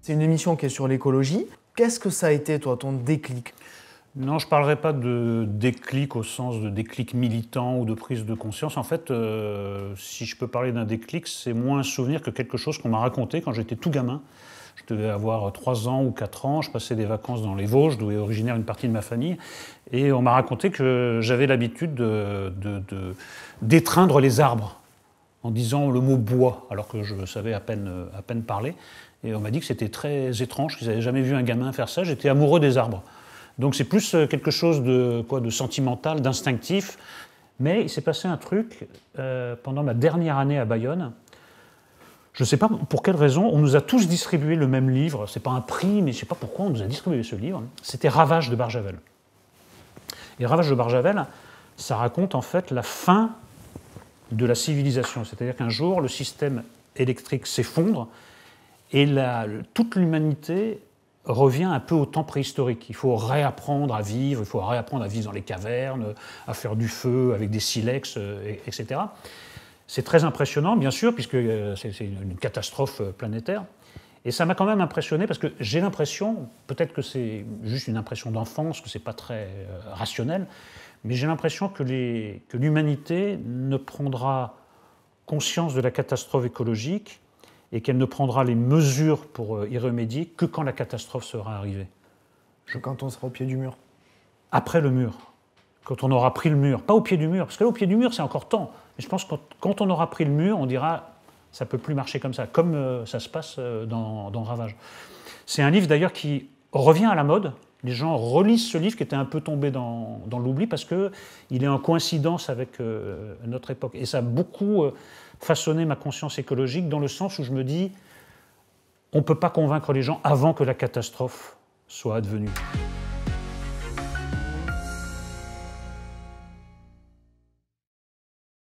C'est une émission qui est sur l'écologie. Qu'est-ce que ça a été, toi, ton déclic? Non, je ne parlerai pas de déclic au sens de déclic militant ou de prise de conscience. En fait, si je peux parler d'un déclic, c'est moins un souvenir que quelque chose qu'on m'a raconté quand j'étais tout gamin. Je devais avoir 3 ans ou 4 ans, je passais des vacances dans les Vosges, d'où est originaire une partie de ma famille, et on m'a raconté que j'avais l'habitude d'étreindre les arbres en disant le mot bois, alors que je savais à peine parler. Et on m'a dit que c'était très étrange, qu'ils n'avaient jamais vu un gamin faire ça. J'étais amoureux des arbres. Donc c'est plus quelque chose de sentimental, d'instinctif. Mais il s'est passé un truc pendant ma dernière année à Bayonne. Je ne sais pas pour quelle raison, on nous a tous distribué le même livre. Ce n'est pas un prix, mais je ne sais pas pourquoi on nous a distribué ce livre. C'était Ravages de Barjavel. Et Ravages de Barjavel, ça raconte en fait la fin de la civilisation. C'est-à-dire qu'un jour, le système électrique s'effondre et toute l'humanité revient un peu au temps préhistorique. Il faut réapprendre à vivre, dans les cavernes, à faire du feu avec des silex, etc. C'est très impressionnant, bien sûr, puisque c'est une catastrophe planétaire. Et ça m'a quand même impressionné, parce que j'ai l'impression, peut-être que c'est juste une impression d'enfance, que c'est pas très rationnel, mais j'ai l'impression que l'humanité ne prendra conscience de la catastrophe écologique et qu'elle ne prendra les mesures pour y remédier que quand la catastrophe sera arrivée. Quand on sera au pied du mur. Après le mur, quand on aura pris le mur. Pas au pied du mur, parce que là, au pied du mur, c'est encore temps. Mais je pense que quand on aura pris le mur, on dira ça ne peut plus marcher comme ça, comme ça se passe dans Ravages. C'est un livre d'ailleurs qui revient à la mode. Les gens relisent ce livre qui était un peu tombé dans l'oubli parce qu'il est en coïncidence avec notre époque. Et ça a beaucoup façonné ma conscience écologique dans le sens où je me dis on ne peut pas convaincre les gens avant que la catastrophe soit advenue.